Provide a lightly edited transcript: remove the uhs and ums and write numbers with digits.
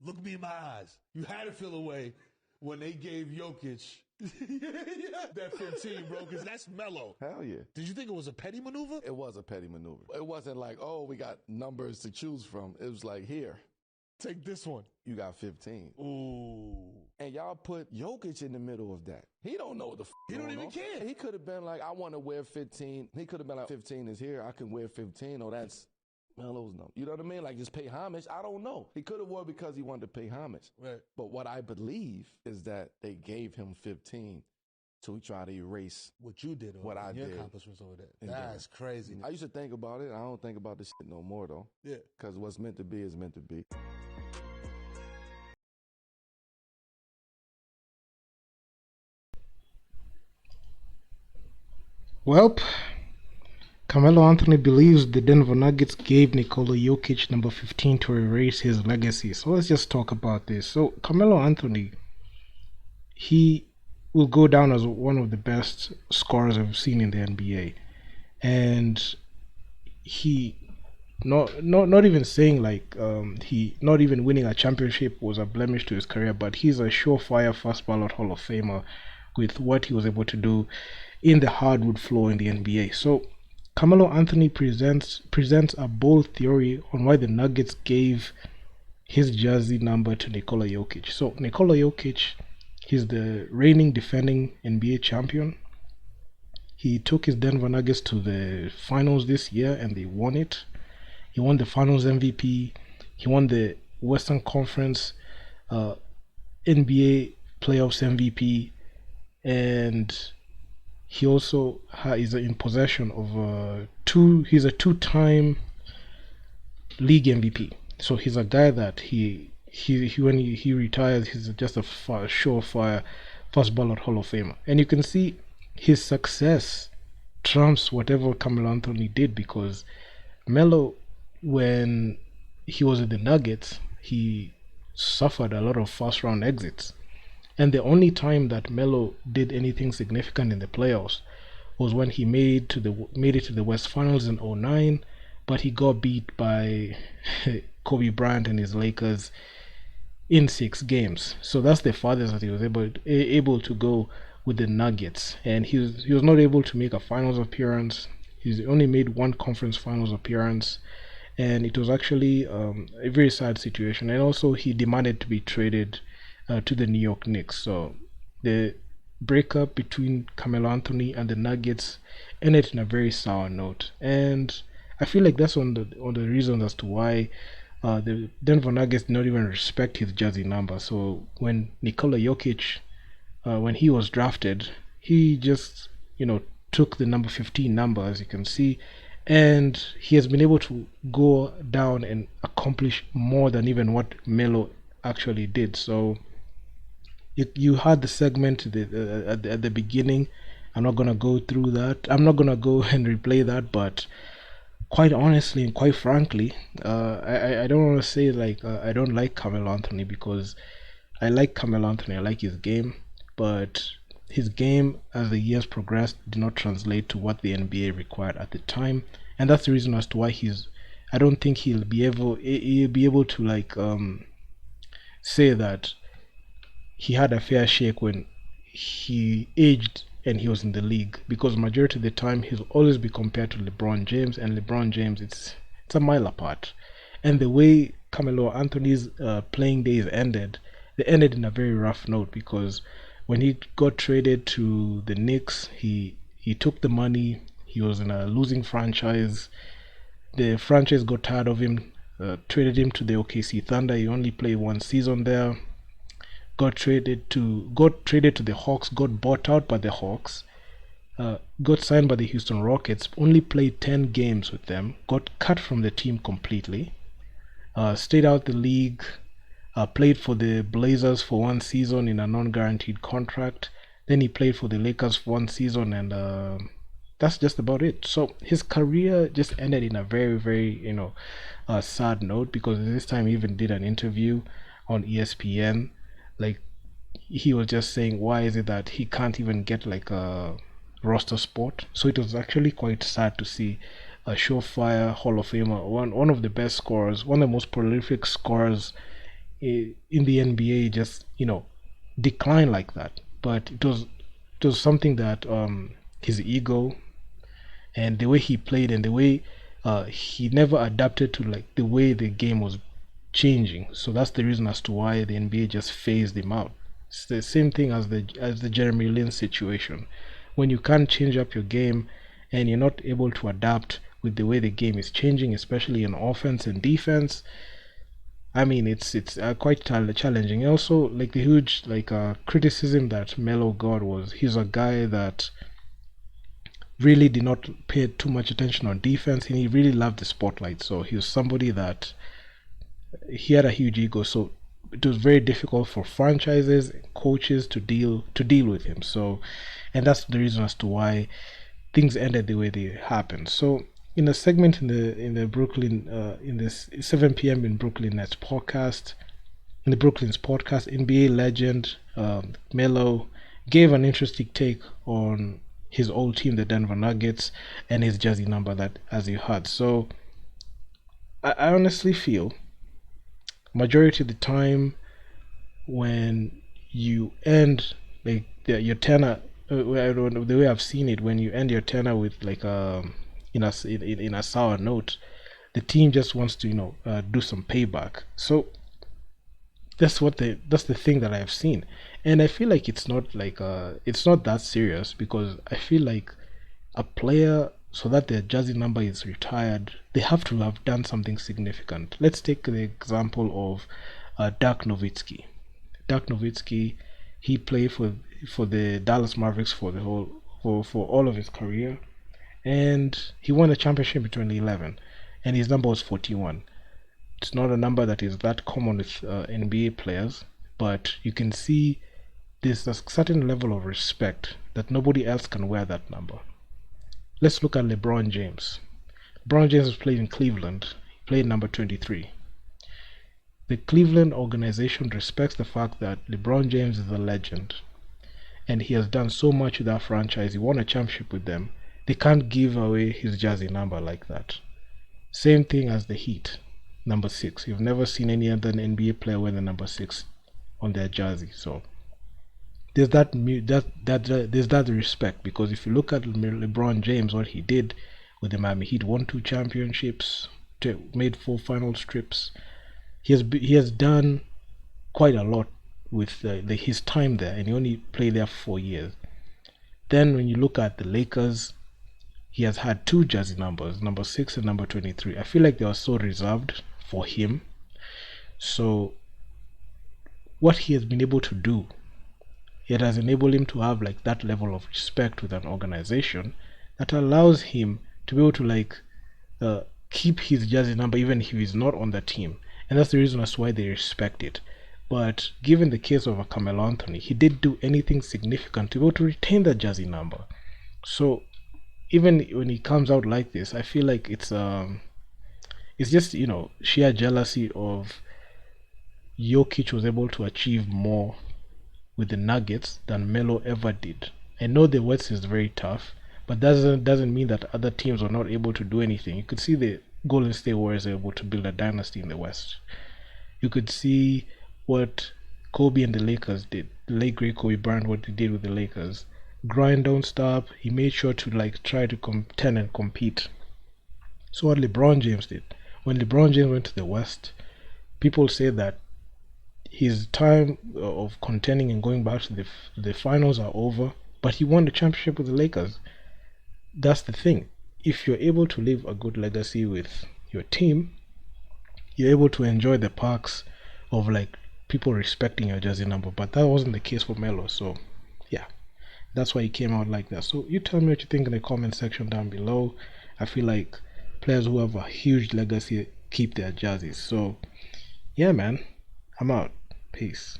Look me in my eyes. You had to feel away when they gave Jokic that 15, bro, because that's Melo. Hell yeah. Did you think it was a petty maneuver? It was a petty maneuver. It wasn't like, oh, we got numbers to choose from. It was like, here, take this one. You got 15. Ooh. And y'all put Jokic in the middle of that. He don't know what the He don't even care. He could have been like, I want to wear 15. He could have been like, 15 is here. I can wear 15. Oh, that's Melo's number. You know what I mean? Like, just pay homage. I don't know. He could have worn because he wanted to pay homage. Right. But what I believe is that they gave him 15 to try to erase what you did, what I your did. accomplishments over there. That's crazy. I used to think about it. I don't think about this shit no more, though. Yeah. Because what's meant to be is meant to be. Well, Carmelo Anthony believes the Denver Nuggets gave Nikola Jokic number 15 to erase his legacy. So let's just talk about this. So Carmelo Anthony, he will go down as one of the best scorers I've seen in the NBA. And he not even saying like he not even winning a championship was a blemish to his career, but he's a surefire first ballot Hall of Famer with what he was able to do in the hardwood floor in the NBA. So Carmelo Anthony presents a bold theory on why the Nuggets gave his jersey number to Nikola Jokic. So Nikola Jokic, he's the reigning defending NBA champion. He took his Denver Nuggets to the finals this year and they won it. He won the finals MVP. He won the Western Conference NBA playoffs MVP. And he also is in possession of he's a two-time league MVP. So he's a guy that he when he retires, he's just a surefire first ballot Hall of Famer. And you can see his success trumps whatever Carmelo Anthony did, because Melo, when he was at the Nuggets, he suffered a lot of first round exits. And the only time that Melo did anything significant in the playoffs was when he made it to the West Finals in 2009, but he got beat by Kobe Bryant and his Lakers in 6 games. So that's the farthest that he was able to go with the Nuggets. And he was not able to make a finals appearance. He's only made 1 conference finals appearance. And it was actually a very sad situation. And also he demanded to be traded to the New York Knicks. So the breakup between Carmelo Anthony and the Nuggets ended in a very sour note. And I feel like that's one of the reasons as to why the Denver Nuggets did not even respect his jersey number. So when Nikola Jokic, when he was drafted, he just, took the number 15 number, as you can see, and he has been able to go down and accomplish more than even what Melo actually did. So you had the segment at the beginning. I'm not gonna go through that. I'm not gonna go and replay that, but quite honestly and quite frankly, I don't want to say like I don't like Carmelo Anthony, because I like Carmelo Anthony. I like his game, but his game as the years progressed did not translate to what the NBA required at the time, and that's the reason as to why I don't think he'll be able to like say that he had a fair shake when he aged and he was in the league, because majority of the time he'll always be compared to LeBron James, and LeBron James, it's a mile apart. And the way Carmelo Anthony's playing days ended, they ended in a very rough note, because when he got traded to the Knicks, he took the money. He was in a losing franchise. The franchise got tired of him, traded him to the OKC Thunder. He only played 1 season there. Got traded to the Hawks, got bought out by the Hawks, got signed by the Houston Rockets, only played 10 games with them, got cut from the team completely, stayed out the league, played for the Blazers for 1 season in a non-guaranteed contract. Then he played for the Lakers for 1 season, and that's just about it. So his career just ended in a very, very, sad note, because this time he even did an interview on ESPN. Like, he was just saying, why is it that he can't even get like a roster spot? So it was actually quite sad to see a surefire Hall of Famer, one of the best scorers, one of the most prolific scorers in the NBA just decline like that. But it was something that his ego and the way he played and the way he never adapted to like the way the game was changing. So that's the reason as to why the NBA just phased him out. It's the same thing as the Jeremy Lin situation. When you can't change up your game and you're not able to adapt with the way the game is changing, especially in offense and defense, I mean, it's quite challenging. Also, like the huge criticism that Melo got was he's a guy that really did not pay too much attention on defense, and he really loved the spotlight. So he was somebody that he had a huge ego. So it was very difficult for franchises, coaches to deal with him. So, and that's the reason as to why things ended the way they happened. So in a segment in the Brooklyn in this 7 p.m. in Brooklyn Nets podcast, in the Brooklyn's podcast, NBA legend Melo gave an interesting take on his old team, the Denver Nuggets, and his jersey number that as you heard. So I honestly feel majority of the time when you end like your tenure, the way I've seen it, when you end your tenure with like in a sour note, the team just wants to do some payback. So that's the thing that I've seen, and I feel like it's not that serious, because I feel like a player, so that their jersey number is retired, they have to have done something significant. Let's take the example of Dirk Nowitzki. Dirk Nowitzki, he played for the Dallas Mavericks for all of his career, and he won a championship in 2011, and his number was 41. It's not a number that is that common with NBA players, but you can see there's a certain level of respect that nobody else can wear that number. Let's look at LeBron James. LeBron James has played in Cleveland. He played number 23. The Cleveland organization respects the fact that LeBron James is a legend, and he has done so much with that franchise. He won a championship with them. They can't give away his jersey number like that. Same thing as the Heat, number 6. You've never seen any other NBA player wear the number 6 on their jersey. So there's there's that respect, because if you look at LeBron James, what he did with the Miami Heat, won 2 championships, made 4 final trips. He has done quite a lot with his time there, and he only played there for 4 years. Then when you look at the Lakers, he has had 2 jersey numbers, number 6 and number 23. I feel like they were so reserved for him. So what he has been able to do, it has enabled him to have like that level of respect with an organization that allows him to be able to keep his jersey number even if he's not on the team. And that's the reason as to why they respect it. But given the case of Carmelo Anthony, he didn't do anything significant to be able to retain that jersey number. So even when he comes out like this, I feel like it's just sheer jealousy of Jokic was able to achieve more with the Nuggets than Melo ever did. I know the West is very tough, but that doesn't mean that other teams are not able to do anything. You could see the Golden State Warriors are able to build a dynasty in the West. You could see what Kobe and the Lakers did. The late great Kobe Bryant, what he did with the Lakers. Grind, don't stop. He made sure to try to contend and compete. So what LeBron James did, when LeBron James went to the West, people say that his time of contending and going back to the finals are over, but he won the championship with the Lakers. That's the thing. If you're able to leave a good legacy with your team, you're able to enjoy the perks of people respecting your jersey number. But that wasn't the case for Melo. So yeah, that's why he came out like that. So you tell me what you think in the comment section down below. I feel like players who have a huge legacy keep their jerseys. So yeah, man, I'm out. Peace.